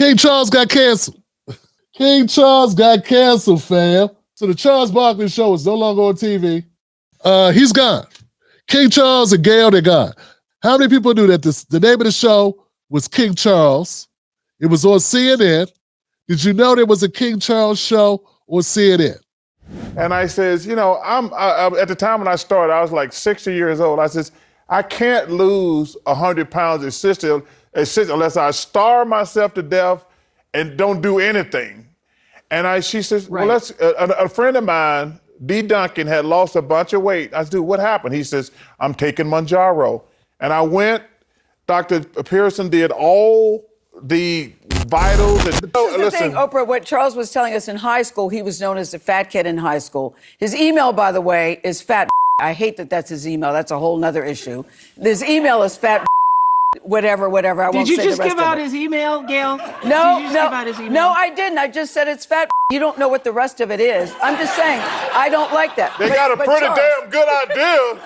King Charles got canceled. King Charles got canceled, fam. So the Charles Barkley show is no longer on TV. He's gone. King Charles and Gayle, they're gone. How many people knew that the name of the show was King Charles? It was on CNN. Did you know there was a King Charles show on CNN? And I says, you know, at the time when I started, I was like 60 years old. I says, I can't lose 100 pounds unless I starve myself to death and don't do anything. And she says, right. Well, a friend of mine, D. Duncan, had lost a bunch of weight. I said, dude, what happened? He says, I'm taking Manjaro. And I went, Dr. Pearson did all the vitals. And, this is the thing, Oprah, what Charles was telling us in high school, he was known as the fat kid in high school. His email, by the way, is fat. I hate that that's his email. That's a whole nother issue. His email is fat. Whatever. I won't say the rest of it. Did you just give out his email, Gayle? No, I didn't. I just said it's fat. You don't know what the rest of it is. I'm just saying, I don't like that. They got a pretty damn good idea.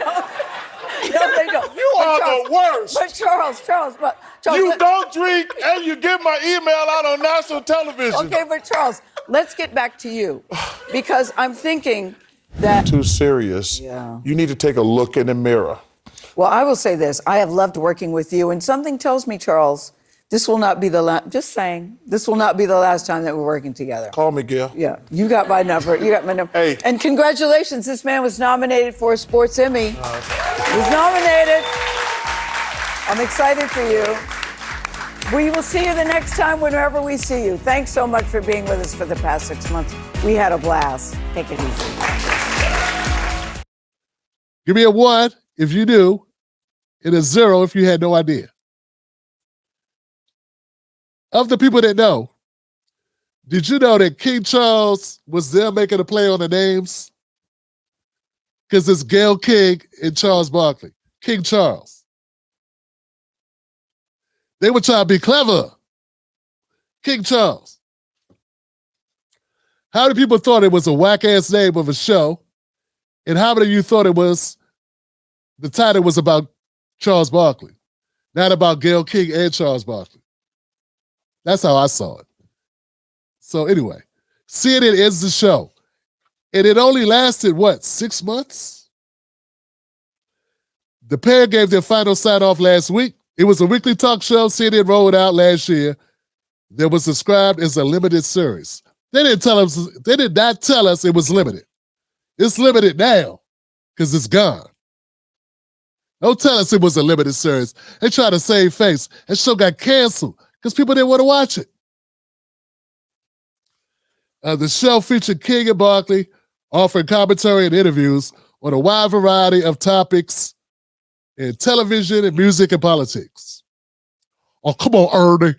No, they don't. You are the worst. But Charles, you don't drink and you get my email out on national television. Okay, but Charles, let's get back to you. Because I'm thinking that... Too serious. Yeah. You need to take a look in the mirror. Well, I will say this. I have loved working with you. And something tells me, Charles, this will not be the last... Just saying. This will not be the last time that we're working together. Call me, Gayle. Yeah. You got my number. Hey. And congratulations. This man was nominated for a Sports Emmy. He was nominated. I'm excited for you. We will see you the next time whenever we see you. Thanks so much for being with us for the past 6 months. We had a blast. Take it easy. Give me a 1 if you knew, and a 0 if you had no idea. Of the people that know, did you know that King Charles was there making a play on the names? Because it's Gayle King and Charles Barkley. King Charles. They were trying to be clever. King Charles. How many people thought it was a whack-ass name of a show? And how many of you thought the title was about Charles Barkley, not about Gayle King and Charles Barkley? That's how I saw it. So anyway, CNN ends the show. And it only lasted, 6 months? The pair gave their final sign-off last week. It was a weekly talk show. CNN rolled out last year. That was described as a limited series. They did not tell us it was limited. It's limited now because it's gone. Don't tell us it was a limited series. They tried to save face. That show got canceled because people didn't want to watch it. The show featured King and Barkley offering commentary and interviews on a wide variety of topics in television and music and politics. Oh, come on, Ernie.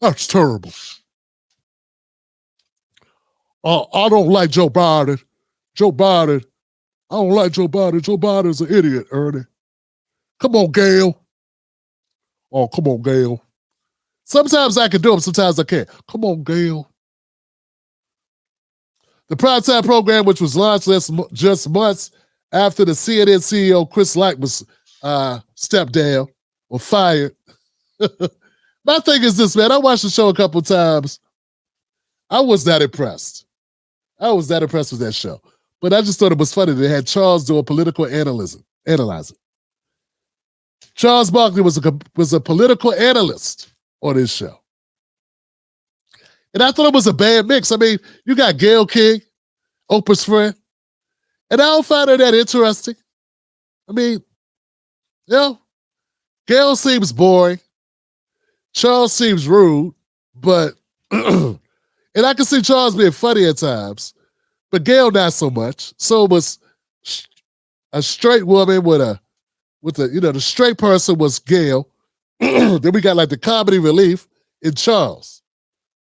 That's terrible. I don't like Joe Biden. I don't like Joe Biden. Joe Biden's an idiot, Ernie. Come on, Gayle. Oh, come on, Gayle. Sometimes I can do them, sometimes I can't. Come on, Gayle. The primetime program, which was launched just months after the CNN CEO Chris Light was stepped down or fired. My thing is this, man. I watched the show a couple times. I was not impressed. with that show. But I just thought it was funny. They had Charles doing political analyzing. Charles Barkley was a political analyst on this show. And I thought it was a bad mix. I mean, you got Gayle King, Oprah's friend, and I don't find her that interesting. I mean, Gayle seems boring. Charles seems rude, but and I can see Charles being funny at times, but Gayle not so much. So it was a straight woman the straight person was Gayle. Then we got like the comedy relief in Charles.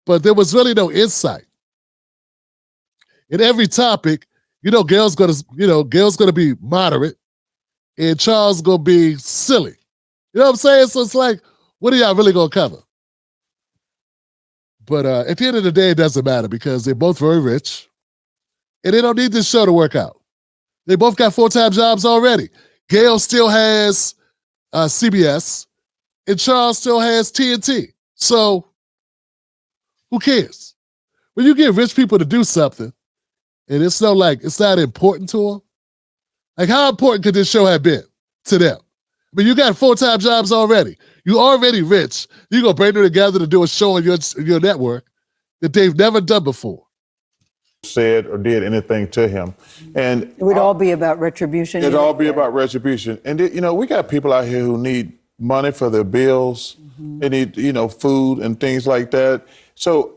But there was really no insight. In every topic, Gayle's gonna be moderate, and Charles gonna be silly. You know what I'm saying? So it's like, what are y'all really gonna cover? But at the end of the day, it doesn't matter because they're both very rich, and they don't need this show to work out. They both got full-time jobs already. Gayle still has CBS, and Charles still has TNT. So Who cares? When you get rich people to do something, and it's not important to them. Like, how important could this show have been to them? I mean, you got full-time jobs already. You already rich. You gonna bring them together to do a show on your network that they've never done before. Said or did anything to him, and It would all be about retribution. It'd all be about retribution. And we got people out here who need money for their bills. They need food and things like that. So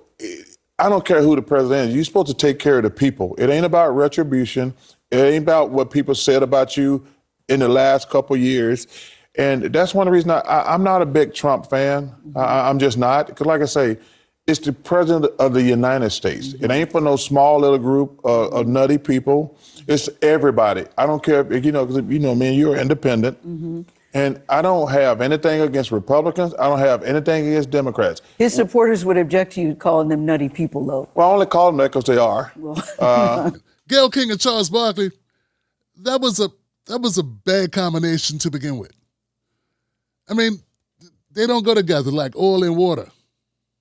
I don't care who the president is. You're supposed to take care of the people. It ain't about retribution. It ain't about what people said about you in the last couple years. And that's one of the reasons I'm not a big Trump fan. I'm just not. Because like I say, it's the president of the United States. It ain't for no small little group of nutty people. It's everybody. I don't care if, because me and you are independent. And I don't have anything against Republicans. I don't have anything against Democrats. His supporters would object to you calling them nutty people, though. Well, I only call them that because they are. Gayle King and Charles Barkley, that was a bad combination to begin with. I mean, they don't go together like oil and water.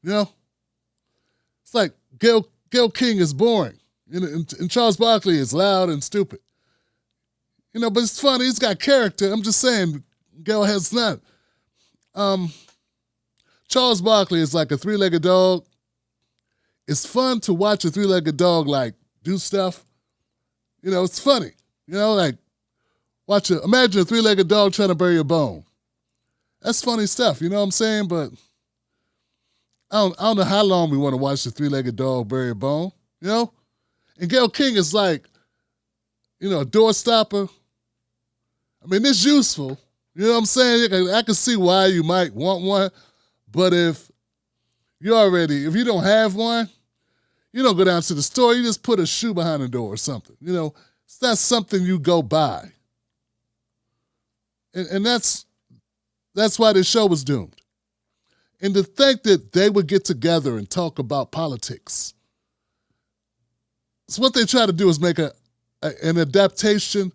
It's like Gayle King is boring, and Charles Barkley is loud and stupid. But it's funny. He's got character. I'm just saying, Gayle has not. Charles Barkley is like a three-legged dog. It's fun to watch a three-legged dog do stuff. It's funny. Imagine a three-legged dog trying to bury a bone. That's funny stuff. You know what I'm saying? But I don't know how long we want to watch the three-legged dog bury a bone. And Gayle King is like, a door stopper. I mean, it's useful. You know what I'm saying? I can see why you might want one. But if you don't have one, you don't go down to the store. You just put a shoe behind the door or something. It's not something you go buy. And that's why this show was doomed. And to think that they would get together and talk about politics. So what they try to do is make an adaptation,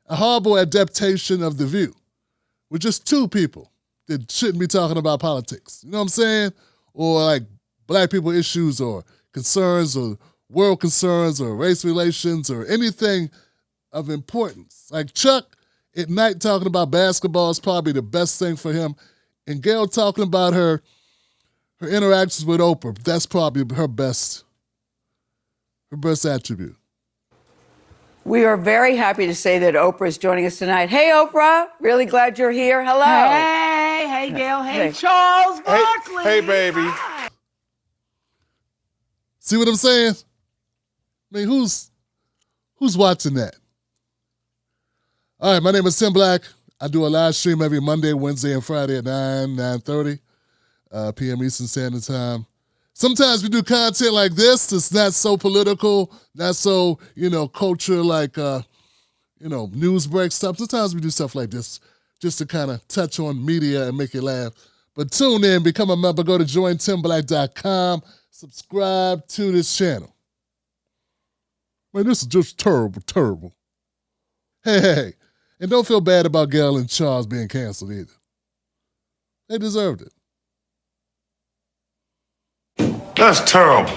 a horrible adaptation of The View, with just two people that shouldn't be talking about politics. You know what I'm saying? Or like black people issues or concerns or world concerns or race relations or anything of importance. Like Chuck at night talking about basketball is probably the best thing for him. And Gayle talking about her interactions with Oprah, that's probably her best attribute. We are very happy to say that Oprah is joining us tonight. Hey, Oprah. Really glad you're here. Hello. Hey, Gayle. Hey, Charles Barkley. Hey, baby. Hi. See what I'm saying? I mean, who's watching that? All right, my name is Tim Black. I do a live stream every Monday, Wednesday, and Friday at 9:30 p.m. Eastern Standard Time. Sometimes we do content like this. It's not so political, not so, culture like, news break stuff. Sometimes we do stuff like this just to kind of touch on media and make you laugh. But tune in, become a member, go to jointimblack.com, subscribe to this channel. Man, this is just terrible, terrible. Hey. And don't feel bad about Gayle and Charles being canceled either. They deserved it. That's terrible.